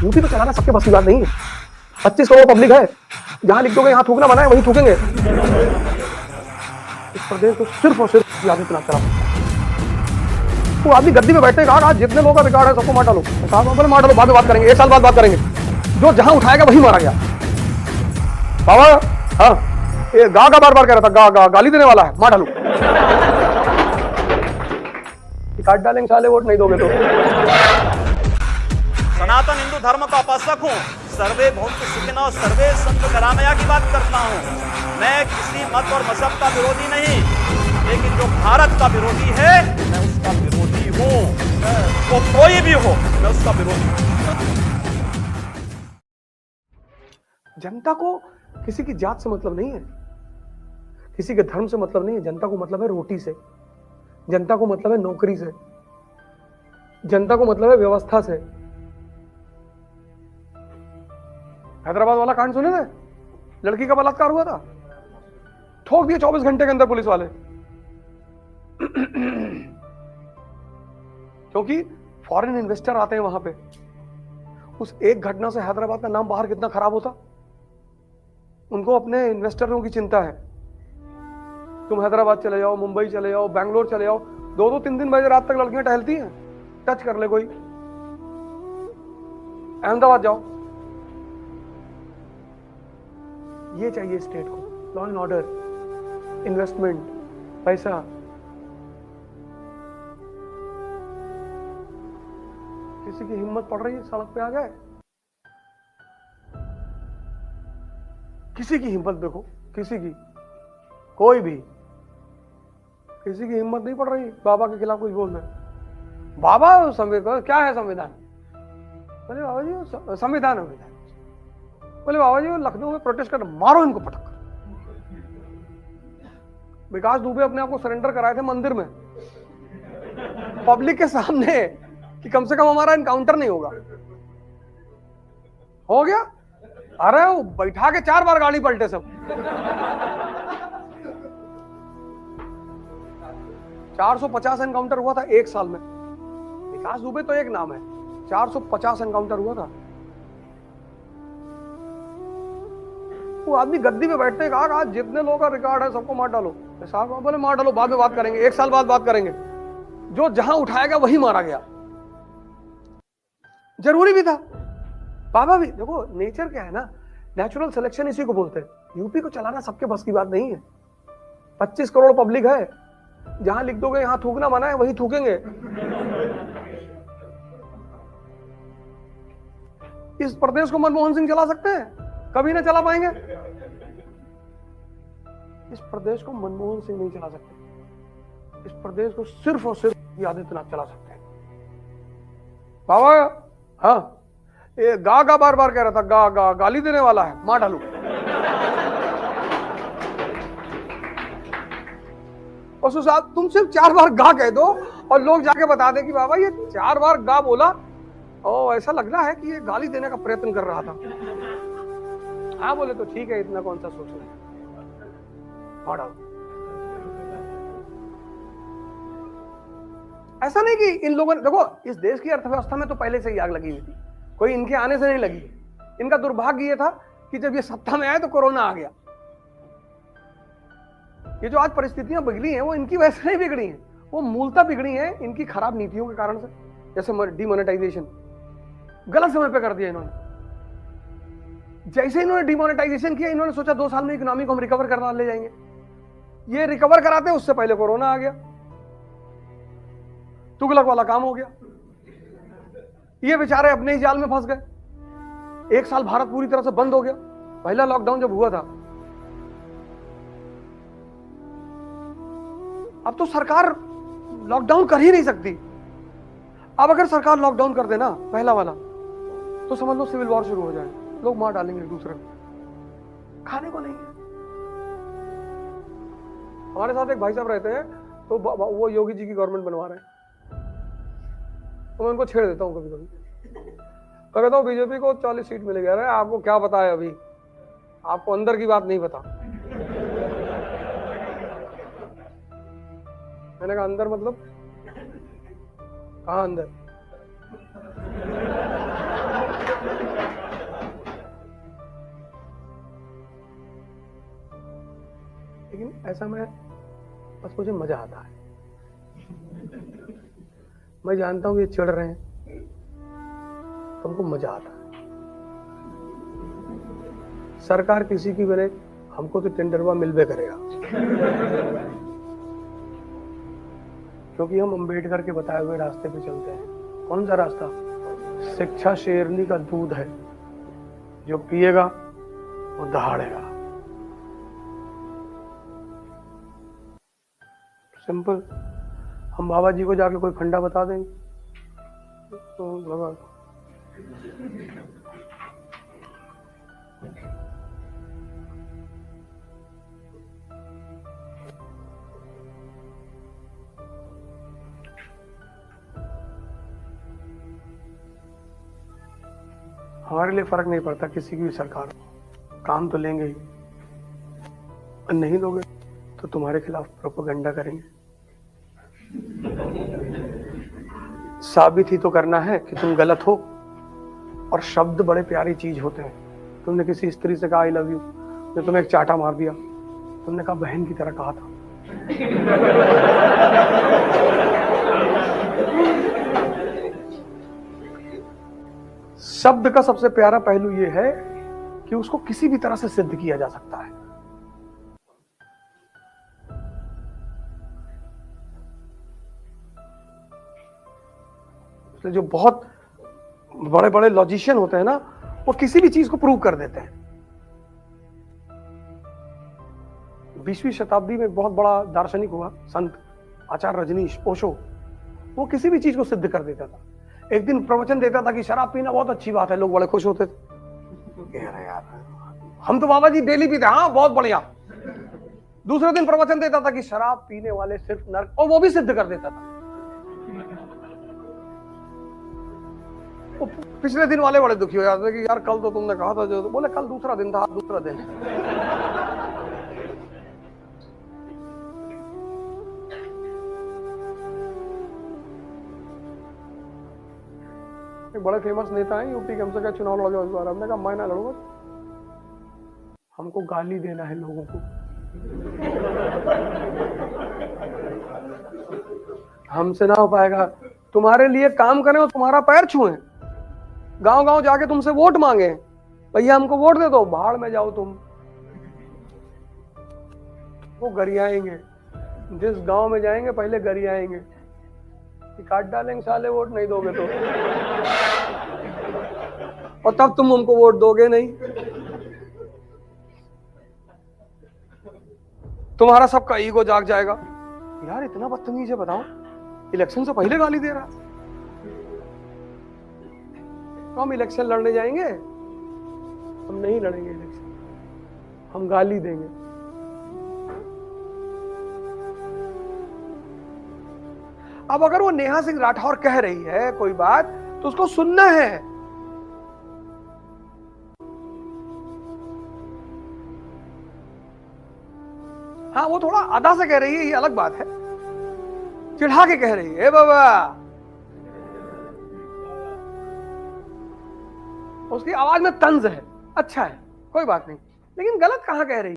UP को चलाना सबके बस की बात नहीं है। 25 करोड़ पब्लिक है, जहां लिख दोगे यहाँ थूकना मना है वहीं थूकेंगे। इस प्रदेश को सिर्फ और सिर्फ आदित्यनाथ चला सकता है। वो आदमी गद्दी में बैठे कहा आज जितने लोगों का रिकॉर्ड है सबको मार डालो। बोले मार डालो, बाद में बात करेंगे, 1 साल बाद बात करेंगे। जो जहां उठाएगा वही मारा गया। बाबा हाँ, ये गा का बार बार कह रहा था, गा गा गाली देने वाला है, मार डालो। काट डालेंगे साले, वोट नहीं दोगे तो। सनातन हिंदू धर्म का उपासक हूँ, सर्वे भवन्तु सुखिनः सर्वे सन्तु निरामया की बात करता हूँ। मैं किसी मत और मजहब का विरोधी नहीं, लेकिन जो भारत का विरोधी है मैं उसका विरोधी हूँ। वो कोई भी हो, मैं उसका विरोधी हूँ। जनता को किसी की जात से मतलब नहीं है, किसी के धर्म से मतलब नहीं है। जनता को मतलब है रोटी से, जनता को मतलब है नौकरी से, जनता को मतलब है व्यवस्था से। हैदराबाद वाला कांड सुने थे? लड़की का बलात्कार हुआ था, ठोक दिए 24 घंटे के अंदर पुलिस वाले। क्योंकि फॉरेन इन्वेस्टर आते हैं वहां पे। उस एक घटना से हैदराबाद का नाम बाहर कितना खराब होता। उनको अपने इन्वेस्टरों की चिंता है। तुम हैदराबाद चले जाओ, मुंबई चले जाओ, बैंगलोर चले जाओ, 2-2, 3-3 बजे रात तक लड़कियां टहलती हैं, टच कर ले कोई। अहमदाबाद जाओ, ये चाहिए स्टेट को, लॉ एंड ऑर्डर, इन्वेस्टमेंट, पैसा। किसी की हिम्मत पड़ रही है सड़क पे आ जाए? किसी की हिम्मत देखो, किसी की, कोई भी किसी की हिम्मत नहीं पड़ रही बाबा के खिलाफ कुछ बोलना। बाबा संविधान क्या है? संविधान? बोले बाबा जी संविधान है। बोले बाबा जी लखनऊ में प्रोटेस्ट कर, मारो इनको पटक। विकास दुबे अपने आप को सरेंडर कराए थे मंदिर में, पब्लिक के सामने, कि कम से कम हमारा इनकाउंटर नहीं होगा। हो गया। अरे वो बैठा के 4 बार गाड़ी पलटे सब। 450 एनकाउंटर हुआ था 1 साल में। विकास दुबे तो एक नाम है, 450 एनकाउंटर हुआ था। वो आदमी गद्दी में बैठते कहा आज जितने लोगों का रिकॉर्ड है सबको मार डालो। साहब बोले मार डालो, बाद में बात करेंगे, 1 साल बाद बात करेंगे। जो जहां उठाएगा वही मारा गया। जरूरी भी था। बाबा भी देखो, नेचर क्या है ना, नेचुरल सिलेक्शन इसी को बोलते हैं। यूपी को चलाना सबके बस की बात नहीं है। 25 करोड़ पब्लिक है, जहां लिख दोगे यहां थूकना मना है वहीं थूकेंगे। इस प्रदेश को मनमोहन सिंह चला सकते हैं? कभी ना चला पाएंगे। इस प्रदेश को मनमोहन सिंह नहीं चला सकते। इस प्रदेश को सिर्फ और सिर्फ आदित्यनाथ चला सकते हैं। बाबा हाँ, ये गा गा बार बार कह रहा था, गा गा गाली देने वाला है, मार डालू। और तुम सिर्फ 4 बार गा कह दो और लोग जाके बता दे कि बाबा ये 4 बार गा बोला और ऐसा लग रहा है कि ये गाली देने का प्रयत्न कर रहा था। हाँ बोले तो ठीक है, इतना कौन सा सोच रहे, मार डालो। ऐसा नहीं कि इन लोगों ने, देखो इस देश की अर्थव्यवस्था में तो पहले से ही आग लगी हुई थी, कोई इनके आने से नहीं लगी। इनका दुर्भाग्य ये था कि जब ये सत्ता में आए तो कोरोना आ गया। ये जो आज परिस्थितियां बिगड़ी हैं वो इनकी वजह से नहीं बिगड़ी हैं, वो मूलतः बिगड़ी हैं इनकी खराब नीतियों के कारण से। जैसे डीमोनेटाइजेशन गलत समय पे कर दिया इन्होंने। जैसे इन्होंने डीमोनेटाइजेशन किया, इन्होंने सोचा 2 साल में इकोनॉमी को हम रिकवर करना ले जाएंगे। ये रिकवर कराते उससे पहले कोरोना आ गया, तुगलक वाला काम हो गया। ये बेचारे अपने ही जाल में फंस गए। 1 साल भारत पूरी तरह से बंद हो गया, पहला लॉकडाउन जब हुआ था। अब तो सरकार लॉकडाउन कर ही नहीं सकती। अब अगर सरकार लॉकडाउन कर देना पहला वाला, तो समझ लो सिविल वॉर शुरू हो जाए, लोग मार डालेंगे एक दूसरे को। खाने को नहीं है। हमारे साथ एक भाई साहब रहते हैं, तो वो योगी जी की गवर्नमेंट बनवा रहे हैं, तो मैं उनको छेड़ देता हूँ कभी कभी। तो कहता हूँ बीजेपी को 40 सीट मिलेगी। अरे आपको क्या पता है, अभी आपको अंदर की बात नहीं पता। मैंने कहा अंदर मतलब कहाँ अंदर? लेकिन ऐसा बस मुझे मजा आता है। मैं जानता हूं ये चिढ़ रहे हैं, तुमको मजा आता है। सरकार किसी की बने, हमको तो टेंडरवा मिलबे करेगा, क्योंकि हम अंबेडकर के बताए हुए रास्ते पे चलते हैं। कौन सा रास्ता? शिक्षा शेरनी का दूध है, जो पिएगा वो दहाड़ेगा। सिंपल। हम बाबा जी को जाके कोई फंडा बता देंगे तो लगा। हमारे लिए फर्क नहीं पड़ता किसी की भी सरकार, काम तो लेंगे ही। नहीं दोगे तो तुम्हारे खिलाफ प्रोपेगेंडा करेंगे। साबित ही तो करना है कि तुम गलत हो। और शब्द बड़े प्यारी चीज होते हैं। तुमने किसी स्त्री से कहा आई लव यू, ने तुम्हें एक चाटा मार दिया, तुमने कहा बहन की तरह कहा था। शब्द का सबसे प्यारा पहलू यह है कि उसको किसी भी तरह से सिद्ध किया जा सकता है। जो बहुत बड़े बड़े लॉजिशियन होते हैं ना, वो किसी भी चीज को प्रूव कर देते हैं। 20वीं शताब्दी में एक बहुत बड़ा दार्शनिक हुआ, संत आचार्य रजनीश ओशो। वो किसी भी चीज को सिद्ध कर देता था। एक दिन प्रवचन देता था कि शराब पीना बहुत अच्छी बात है, लोग बड़े खुश होते थे। यार हम तो बाबा जी डेली पीते, हाँ बहुत बढ़िया। दूसरे दिन प्रवचन देता था कि शराब पीने वाले सिर्फ नरक, और वो भी सिद्ध कर देता था। पिछले दिन वाले बड़े दुखी हो जाते कि यार कल तो तुमने कहा था, जो बोले कल दूसरा दिन था, दूसरा दिन। एक बड़े फेमस नेता है यूपी के, हमसे क्या चुनाव लड़ जाओ इस बार। हमने कहा मैं ना लड़ूंगा, हमको गाली देना है लोगों को। हमसे ना हो पाएगा। तुम्हारे लिए काम करें और तुम्हारा पैर छुएं, गांव गांव जाके तुमसे वोट मांगे, भैया हमको वोट दे दो, भाड़ में जाओ तुम। वो गरियाएंगे, जिस गांव में जाएंगे पहले गरियाएंगे, काट डालेंगे साले वोट नहीं दोगे तो, और तब तुम हमको वोट दोगे नहीं। तुम्हारा सबका ईगो जाग जाएगा, यार इतना बदतमीज है, बताओ इलेक्शन से पहले गाली दे रहा। तो हम इलेक्शन लड़ने जाएंगे? हम नहीं लड़ेंगे इलेक्शन, हम गाली देंगे। अब अगर वो नेहा सिंह राठौर कह रही है कोई बात, तो उसको सुनना है। हाँ वो थोड़ा अदा से कह रही है, ये अलग बात है। चिढ़ा के कह रही है बाबा, उसकी आवाज में तंज है, अच्छा है, कोई बात नहीं, लेकिन गलत कहां कह रही है।